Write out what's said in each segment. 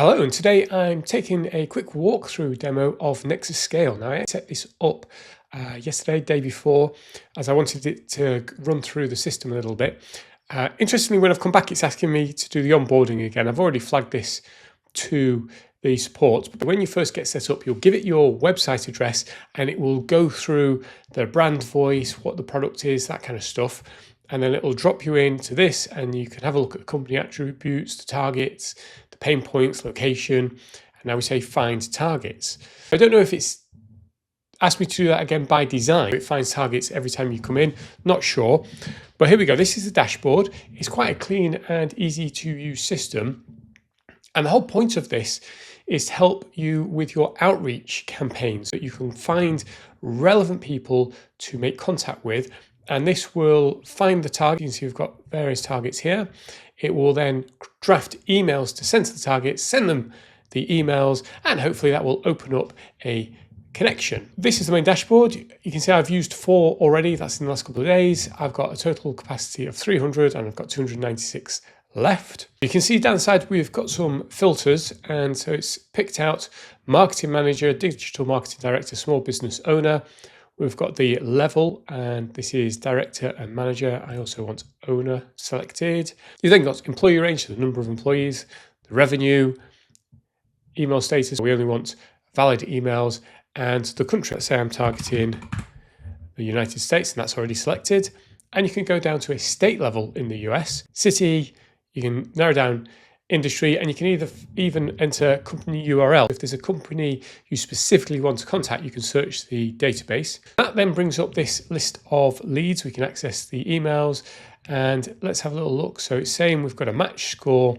Hello, and today I'm taking a quick walkthrough demo of Nexuscale. Now, I set this up yesterday, day before, as I wanted it to run through the system a little bit. Interestingly, when I've come back, it's asking me to do the onboarding again. I've already flagged this to the support, but when you first get set up, you'll give it your website address and it will go through the brand voice, what the product is, that kind of stuff. And then it'll drop you into this and you can have a look at the company attributes, the targets, the pain points, location, and now we say find targets. I don't know if it's asked me to do that again by design. It finds targets every time you come in, not sure. But here we go, this is the dashboard. It's quite a clean and easy to use system. And the whole point of this is to help you with your outreach campaigns, that you can find relevant people to make contact with. And this will find the target. You can see we've got various targets here. It will then draft emails to send to the targets, send them the emails, and hopefully that will open up a connection. This is the main dashboard. You can see I've used 4 already. That's in the last couple of days. I've got a total capacity of 300 and I've got 296 left. You can see down the side we've got some filters, and so it's picked out marketing manager, digital marketing director, small business owner. We've got the level, and this is director and manager. I also want owner selected. You then got employee range, so the number of employees, the revenue, email status. We only want valid emails, and the country. Let's say I'm targeting the United States, and that's already selected. And you can go down to a state level in the US, city. You can narrow down industry, and you can even enter company URL. If there's a company you specifically want to contact, you can search the database. That then brings up this list of leads. We can access the emails, and let's have a little look. So it's saying we've got a match score,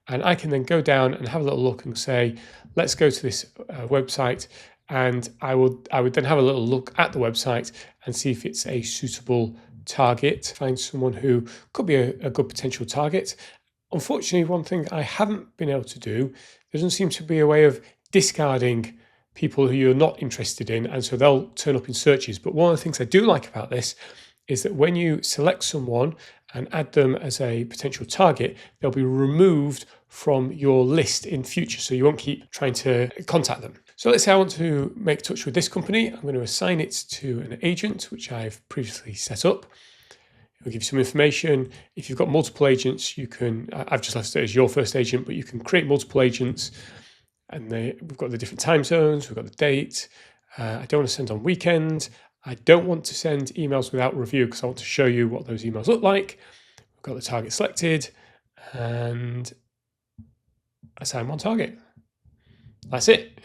and I can then go down and have a little look and say, let's go to this website, and I would then have a little look at the website and see if it's a suitable target, find someone who could be a good potential target. Unfortunately, one thing I haven't been able to do, there doesn't seem to be a way of discarding people who you're not interested in, and so they'll turn up in searches. But one of the things I do like about this is that when you select someone and add them as a potential target, they'll be removed from your list in future, so you won't keep trying to contact them. So let's say I want to make touch with this company. I'm going to assign it to an agent, which I've previously set up. It'll give you some information. If you've got multiple agents, you can, I've just left it as your first agent, but you can create multiple agents, and we've got the different time zones, we've got the date. I don't want to send on weekend. I don't want to send emails without review because I want to show you what those emails look like. We've got the target selected, and assign one target. That's it.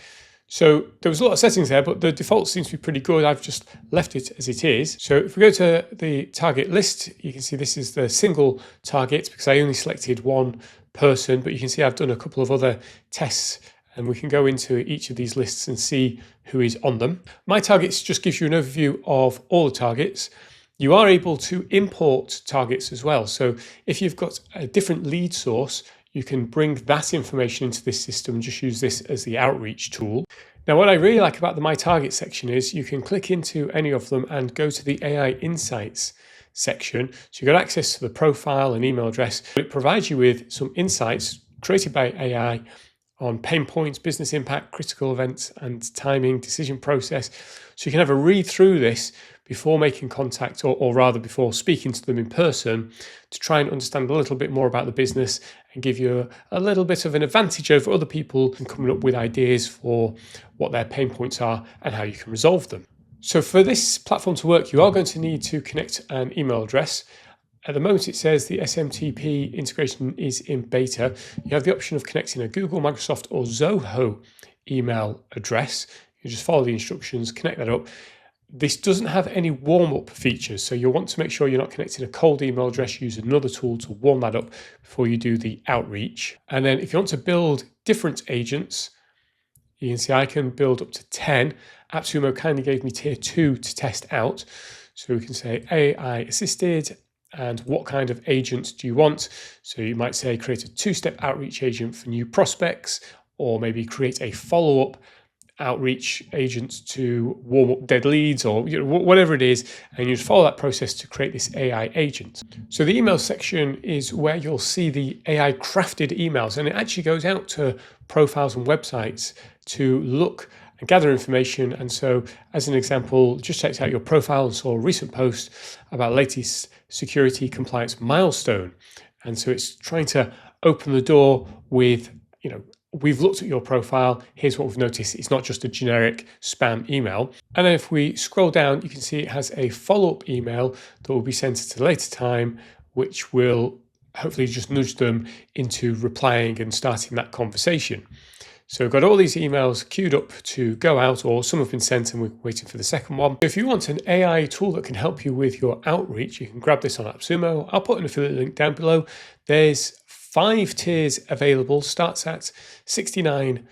So there was a lot of settings there, but the default seems to be pretty good. I've just left it as it is. So if we go to the target list, you can see this is the single target because I only selected one person, but you can see I've done a couple of other tests, and we can go into each of these lists and see who is on them. My targets just gives you an overview of all the targets. You are able to import targets as well. So if you've got a different lead source, you can bring that information into this system and just use this as the outreach tool. Now, what I really like about the My Target section is you can click into any of them and go to the AI Insights section. So you've got access to the profile and email address. It provides you with some insights created by AI on pain points, business impact, critical events, and timing, decision process. So you can have a read through this before making contact, or rather before speaking to them in person, to try and understand a little bit more about the business and give you a little bit of an advantage over other people and coming up with ideas for what their pain points are and how you can resolve them. So for this platform to work, you are going to need to connect an email address. At the moment, it says the SMTP integration is in beta. You have the option of connecting a Google, Microsoft, or Zoho email address. You just follow the instructions, connect that up. This doesn't have any warm-up features, so you'll want to make sure you're not connecting a cold email address. Use another tool to warm that up before you do the outreach. And then if you want to build different agents, you can see I can build up to 10. AppSumo kindly gave me tier 2 to test out. So we can say AI assisted, and what kind of agents do you want? So you might say create a 2-step outreach agent for new prospects, or maybe create a follow-up outreach agents to warm up dead leads, or whatever it is, and you just follow that process to create this AI agent. So the email section is where you'll see the AI crafted emails, and it actually goes out to profiles and websites to look and gather information. And so, as an example, just checked out your profile and saw a recent post about latest security compliance milestone. And so it's trying to open the door with, we've looked at your profile, here's what we've noticed. It's not just a generic spam email. And then if we scroll down, you can see it has a follow-up email that will be sent at a later time, which will hopefully just nudge them into replying and starting that conversation. So we've got all these emails queued up to go out, or some have been sent and we're waiting for the second one. If you want an AI tool that can help you with your outreach, you can grab this on AppSumo. I'll put an affiliate link down below. There's 5 tiers available, starts at $69.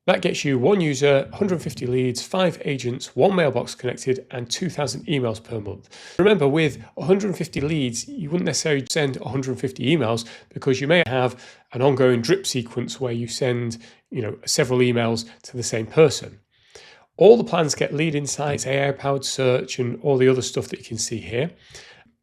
That gets you 1 user, 150 leads, 5 agents, 1 mailbox connected, and 2,000 emails per month. Remember, with 150 leads, you wouldn't necessarily send 150 emails, because you may have an ongoing drip sequence where you send, several emails to the same person. All the plans get lead insights, AI-powered search, and all the other stuff that you can see here.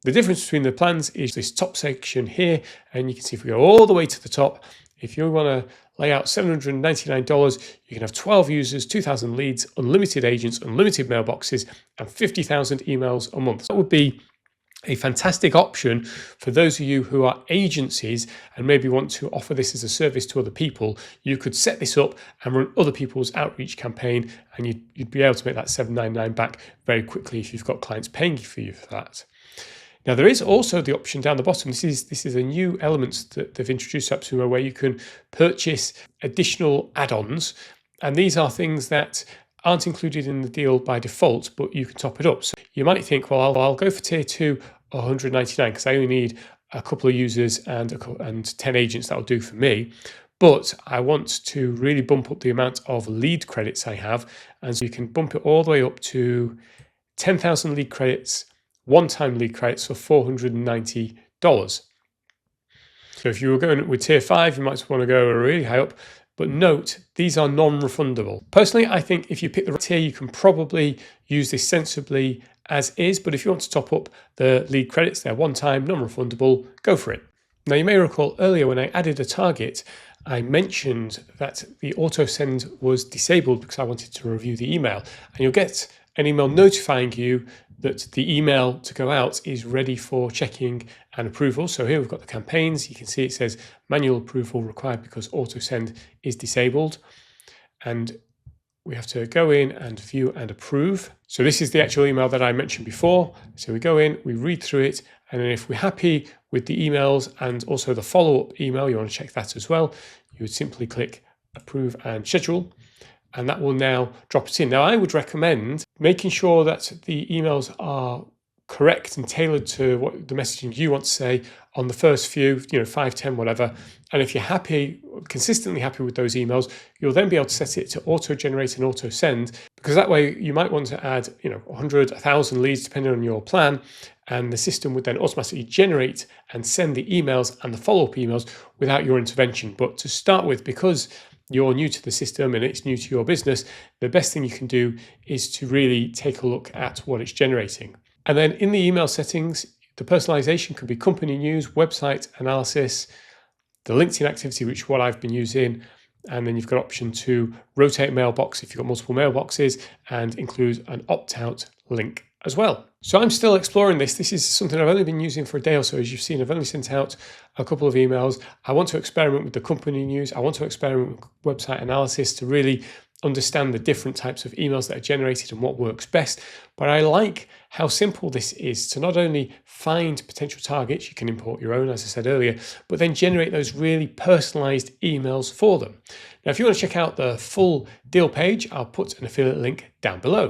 The difference between the plans is this top section here, and you can see if we go all the way to the top, if you want to lay out $799, you can have 12 users, 2,000 leads, unlimited agents, unlimited mailboxes, and 50,000 emails a month. That would be a fantastic option for those of you who are agencies and maybe want to offer this as a service to other people. You could set this up and run other people's outreach campaign, and you'd be able to make that $799 back very quickly if you've got clients paying for you for that. Now, there is also the option down the bottom. This is a new element that they've introduced to AppSumo, where you can purchase additional add-ons. And these are things that aren't included in the deal by default, but you can top it up. So you might think, well, I'll go for tier 2, $199, because I only need a couple of users and 10 agents. That'll do for me. But I want to really bump up the amount of lead credits I have. And so you can bump it all the way up to 10,000 lead credits, one-time lead credits for $490. So if you were going with tier 5, you might want to go really high up. But note, these are non-refundable. Personally, I think if you pick the right tier, you can probably use this sensibly as is. But if you want to top up the lead credits, they're one-time, non-refundable, go for it. Now, you may recall earlier when I added a target, I mentioned that the auto send was disabled because I wanted to review the email. And you'll get an email notifying you that the email to go out is ready for checking and approval. So here we've got the campaigns. You can see it says manual approval required because auto send is disabled. And we have to go in and view and approve. So this is the actual email that I mentioned before. So we go in, we read through it, and then if we're happy with the emails and also the follow-up email, you want to check that as well, you would simply click approve and schedule. And that will now drop it in. Now, I would recommend making sure that the emails are correct and tailored to what the messaging you want to say on the first few, 5, 10, whatever. And if you're happy, consistently happy with those emails, you'll then be able to set it to auto-generate and auto-send, because that way you might want to add, 100, 1,000 leads, depending on your plan. And the system would then automatically generate and send the emails and the follow-up emails without your intervention. But to start with, because you're new to the system and it's new to your business, the best thing you can do is to really take a look at what it's generating. And then in the email settings, the personalization could be company news, website analysis, the LinkedIn activity, which is what I've been using. And then you've got option to rotate mailbox if you've got multiple mailboxes, and include an opt-out link as well. So I'm still exploring this. This is something I've only been using for a day or so. As you've seen, I've only sent out a couple of emails. I want to experiment with the company news. I want to experiment with website analysis to really understand the different types of emails that are generated and what works best. But I like how simple this is to not only find potential targets, you can import your own, as I said earlier, but then generate those really personalized emails for them. Now, if you want to check out the full deal page, I'll put an affiliate link down below.